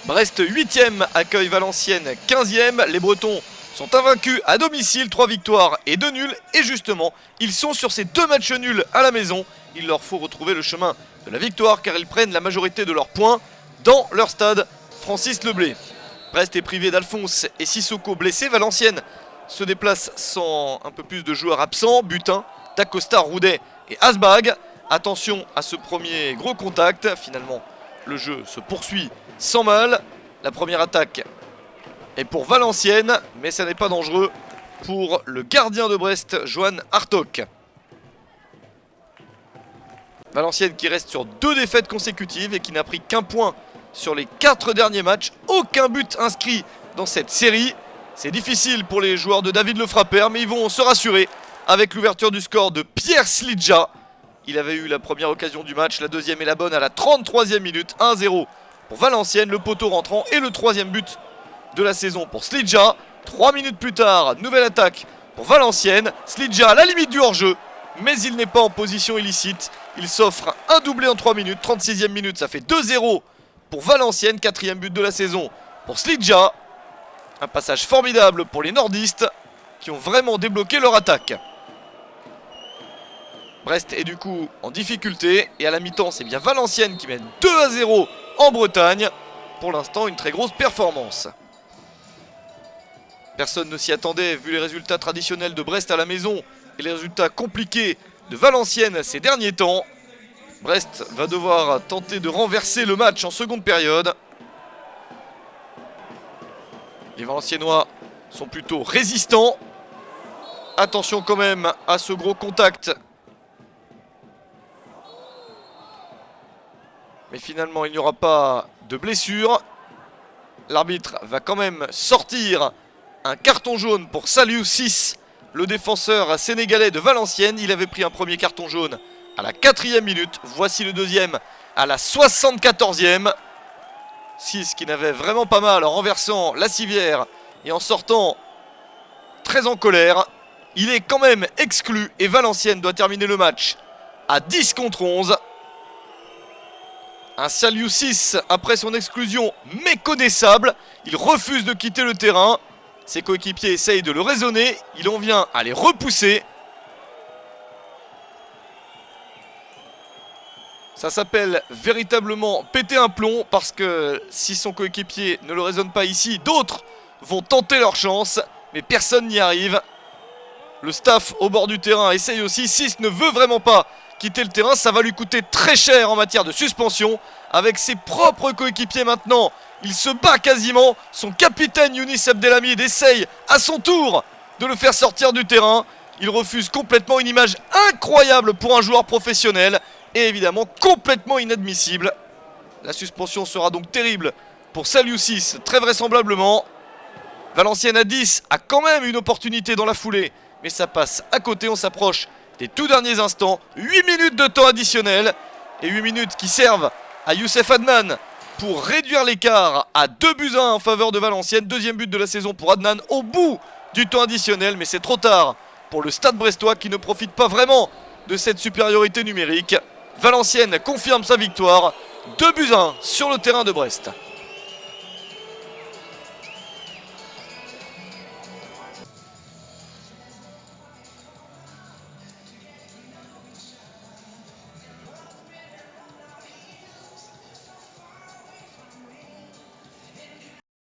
Brest 8e accueille Valenciennes 15e. Les Bretons sont invaincus à domicile, 3 victoires et 2 nuls. Et justement, ils sont sur ces 2 matchs nuls à la maison. Il leur faut retrouver le chemin de la victoire car ils prennent la majorité de leurs points dans leur stade Francis Leblay. Brest est privé d'Alphonse et Sissoko blessés. Valenciennes se déplace sans un peu plus de joueurs absents. Butin, Dacosta, Roudet et Asbag. Attention à ce premier gros contact. Finalement, le jeu se poursuit sans mal. La première attaque est pour Valenciennes, mais ça n'est pas dangereux pour le gardien de Brest, Johan Hartog. Valenciennes qui reste sur 2 défaites consécutives et qui n'a pris qu'un point sur les 4 derniers matchs. Aucun but inscrit dans cette série. C'est difficile pour les joueurs de David Lefrappeur, mais ils vont se rassurer avec l'ouverture du score de Pierre Slidja. Il avait eu la première occasion du match, la deuxième est la bonne à la 33e minute, 1-0 pour Valenciennes, le poteau rentrant et le 3e but de la saison pour Slidja. 3 minutes plus tard, nouvelle attaque pour Valenciennes. Slidja à la limite du hors-jeu, mais il n'est pas en position illicite. Il s'offre un doublé en 3 minutes, 36e minute, ça fait 2-0 pour Valenciennes, 4e but de la saison pour Slidja. Un passage formidable pour les nordistes qui ont vraiment débloqué leur attaque. Brest est du coup en difficulté et à la mi-temps c'est bien Valenciennes qui mène 2-0 en Bretagne. Pour l'instant une très grosse performance. Personne ne s'y attendait vu les résultats traditionnels de Brest à la maison et les résultats compliqués de Valenciennes ces derniers temps. Brest va devoir tenter de renverser le match en seconde période. Les Valenciennois sont plutôt résistants. Attention quand même à ce gros contact. Mais finalement, il n'y aura pas de blessure. L'arbitre va quand même sortir un carton jaune pour Saliou 6, le défenseur sénégalais de Valenciennes. Il avait pris un premier carton jaune à la 4e minute. Voici le deuxième à la 74e. 6 qui n'avait vraiment pas mal en renversant la civière et en sortant très en colère. Il est quand même exclu et Valenciennes doit terminer le match à 10 contre 11. Un Saliou 6 après son exclusion méconnaissable. Il refuse de quitter le terrain. Ses coéquipiers essayent de le raisonner. Il en vient à les repousser. Ça s'appelle véritablement péter un plomb parce que si son coéquipier ne le raisonne pas ici, d'autres vont tenter leur chance. Mais personne n'y arrive. Le staff au bord du terrain essaye aussi. 6 ne veut vraiment pas quitter le terrain, ça va lui coûter très cher en matière de suspension. Avec ses propres coéquipiers maintenant, il se bat quasiment. Son capitaine Younis Abdelhamid essaye à son tour de le faire sortir du terrain. Il refuse complètement, une image incroyable pour un joueur professionnel. Et évidemment complètement inadmissible. La suspension sera donc terrible pour Saliou 6, très vraisemblablement. Valenciennes à 10 a quand même une opportunité dans la foulée, mais ça passe à côté, on s'approche des tout derniers instants. 8 minutes de temps additionnel. Et 8 minutes qui servent à Youssef Adnan pour réduire l'écart à 2-1 en faveur de Valenciennes. Deuxième but de la saison pour Adnan au bout du temps additionnel. Mais c'est trop tard pour le Stade brestois qui ne profite pas vraiment de cette supériorité numérique. Valenciennes confirme sa victoire. 2-1 sur le terrain de Brest.